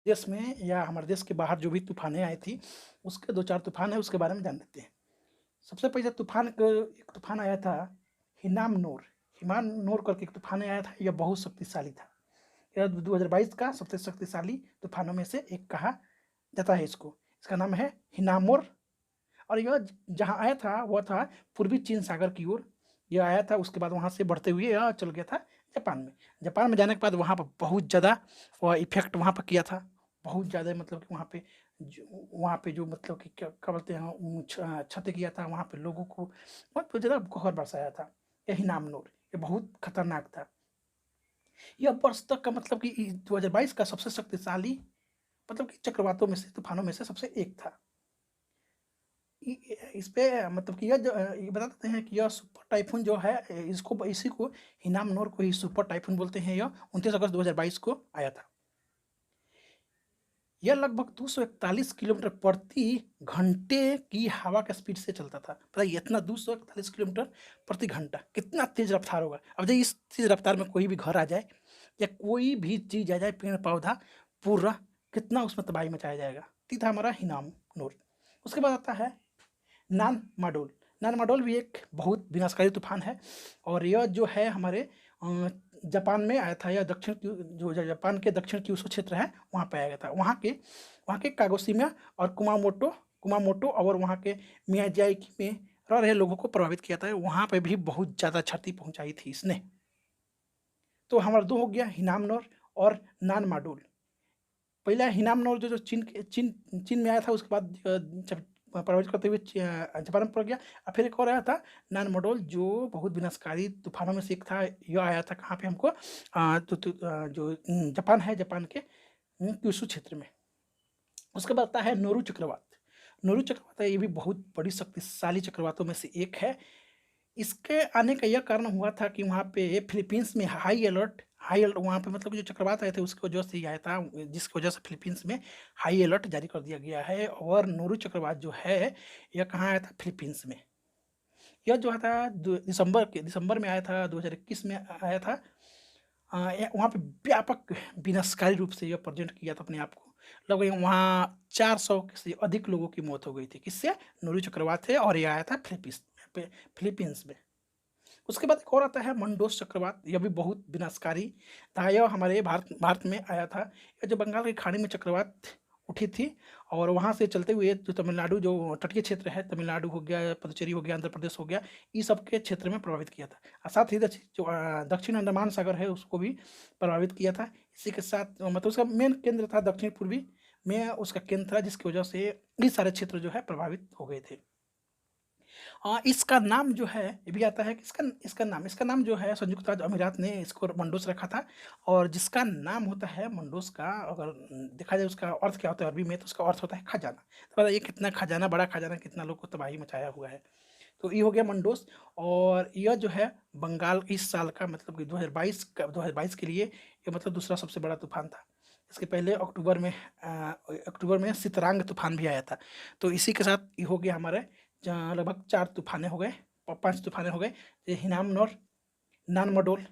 देश में या हमारे देश के बाहर जो भी तूफ़ानें आई थी, उसके 2-4 तूफ़ान है उसके बारे में जान लेते हैं। सबसे पहले एक तूफ़ान आया था हिनामनोर, हिमाननोर करके एक तूफ़ान आया था, यह बहुत शक्तिशाली था। यह 2022 का सबसे शक्तिशाली तूफ़ानों में से एक कहा जाता है इसको। इसका नाम है हिनामोर और यह जहाँ आया था वह था पूर्वी चीन सागर की ओर। यह आया था, उसके बाद वहाँ से बढ़ते हुए यह चल गया था जापान में। जापान में जाने के बाद वहाँ पर बहुत ज़्यादा वह इफ़ेक्ट वहाँ पर किया था। बहुत ज़्यादा मतलब कि वहाँ पे जो मतलब कि क्या बोलते हैं क्षति किया था, वहाँ पे लोगों को बहुत ज़्यादा कहर बरसाया था। यही नामनूर, ये बहुत खतरनाक था। यह वर्ष तक का मतलब कि 2022 का सबसे शक्तिशाली मतलब कि चक्रवातों में से, तूफानों में से सबसे एक था। इस पे मतलब कि ये बता देते हैं कि यह सुपर टाइफून जो है, इसी को हिनामनोर को ही सुपर टाइफून बोलते हैं। यह 29 अगस्त 2022 को आया था। यह लगभग 241 किलोमीटर प्रति घंटे की हवा के स्पीड से चलता था। पता है इतना 241 किलोमीटर प्रति घंटा कितना तेज रफ्तार होगा। अब जब इस तेज रफ्तार में कोई भी घर आ जाए या कोई भी चीज आ जाए, पेड़ पौधा पूरा, कितना उसमें तबाही मचाया जाएगा। ये था हमारा हिनाम नूर। उसके बाद आता है नान माडोल। नान माडोल भी एक बहुत विनाशकारी तूफान है और यह जो है हमारे जापान में आया था। यह जो जापान के दक्षिण क्यूशू क्षेत्र है वहाँ पे आया था। वहाँ के कागोशिमा और कुमामोटो कुमामोटो और वहाँ के मियाजाकी में रह रहे लोगों को प्रभावित किया था। वहाँ पे भी बहुत ज़्यादा क्षति पहुँचाई थी इसने। तो हमारा दो हो गया हिनामनोर और नान माडोल। पहला हिनामनोर जो जो चीन में आया था, उसके बाद जब प्रभावित करते हुए जापान में पड़ गया। और फिर एक और आया था नान मडोल, जो बहुत विनाशकारी तूफानों में से एक था। यह आया था कहाँ पे हमको, जो जापान है, जापान के क्यूशू क्षेत्र में। उसके बाद आता है नोरू चक्रवात। नोरू चक्रवात है, ये भी बहुत बड़ी शक्तिशाली चक्रवातों में से एक है। इसके आने का यह कारण हुआ था कि वहाँ पे फिलीपींस में हाई अलर्ट वहाँ पे मतलब जो चक्रवात आए थे उसकी वजह से ही आया था, जिसकी वजह से फिलीपींस में हाई अलर्ट जारी कर दिया गया है। और नोरू चक्रवात जो है यह कहाँ आया था, फिलीपींस में। यह जो था दिसंबर में आया था, 2021 में आया था। वहाँ पे व्यापक विनाशकारी रूप से यह प्रेजेंट किया था अपने आप को। लगभग वहाँ 400 से अधिक लोगों की मौत हो गई थी। किससे? नोरू चक्रवात है और यह आया था फिलीपींस में। उसके बाद एक और आता है मंडोस चक्रवात। यह भी बहुत विनाशकारी था। यह हमारे भारत में आया था। यह जो बंगाल की खाड़ी में चक्रवात उठी थी और वहाँ से चलते हुए जो तमिलनाडु, जो तटीय क्षेत्र है, तमिलनाडु हो गया, पुदुचेरी हो गया, आंध्र प्रदेश हो गया, इस सब के क्षेत्र में प्रभावित किया था। और साथ ही दक्षिण अंडमान सागर है उसको भी प्रभावित किया था। इसी के साथ मतलब उसका मेन केंद्र था दक्षिण पूर्वी में, उसका केंद्र था, जिसकी वजह से ये सारे क्षेत्र जो है प्रभावित हो गए थे। इसका नाम जो है ये भी आता है कि इसका नाम जो है संयुक्त राज्य अमीरात ने इसको मंडोस रखा था। और जिसका नाम होता है मंडोस का, अगर देखा जाए उसका अर्थ क्या होता है अरबी में, तो उसका अर्थ होता है खजाना। तो बताइए कितना खजाना, बड़ा खजाना, कितना लोग को तबाही मचाया हुआ है। तो ये हो गया मंडोस। और यह जो है बंगाल इस साल का मतलब कि 2022 के लिए ये मतलब दूसरा सबसे बड़ा तूफान था। इसके पहले अक्टूबर में सितरांग तूफान भी आया था। तो इसी के साथ ये हो गया हमारे जहाँ लगभग 4 तूफाने हो गए, 5 तूफाने हो गए। ये हिनामनोर, नानमडोल,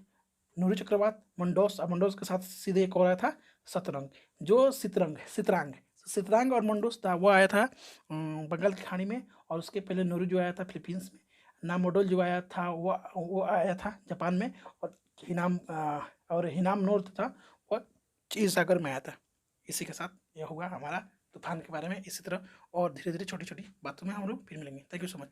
नूरी चक्रवात, मंडोस। और मंडोस के साथ सीधे एक और आया था सतरंग, जो सितरांग और मंडोस था वो आया था बंगाल की खाड़ी में। और उसके पहले नूरू जो आया था फिलीपींस में। नामोडोल जो आया था वो आया था जापान में। और हिनामनोर था वो चीन सागर में आया था। इसी के साथ यह हुआ हमारा तूफान के बारे में। इसी तरह और धीरे धीरे छोटी छोटी बातों में हम लोग फिर मिलेंगे। Thank you so much.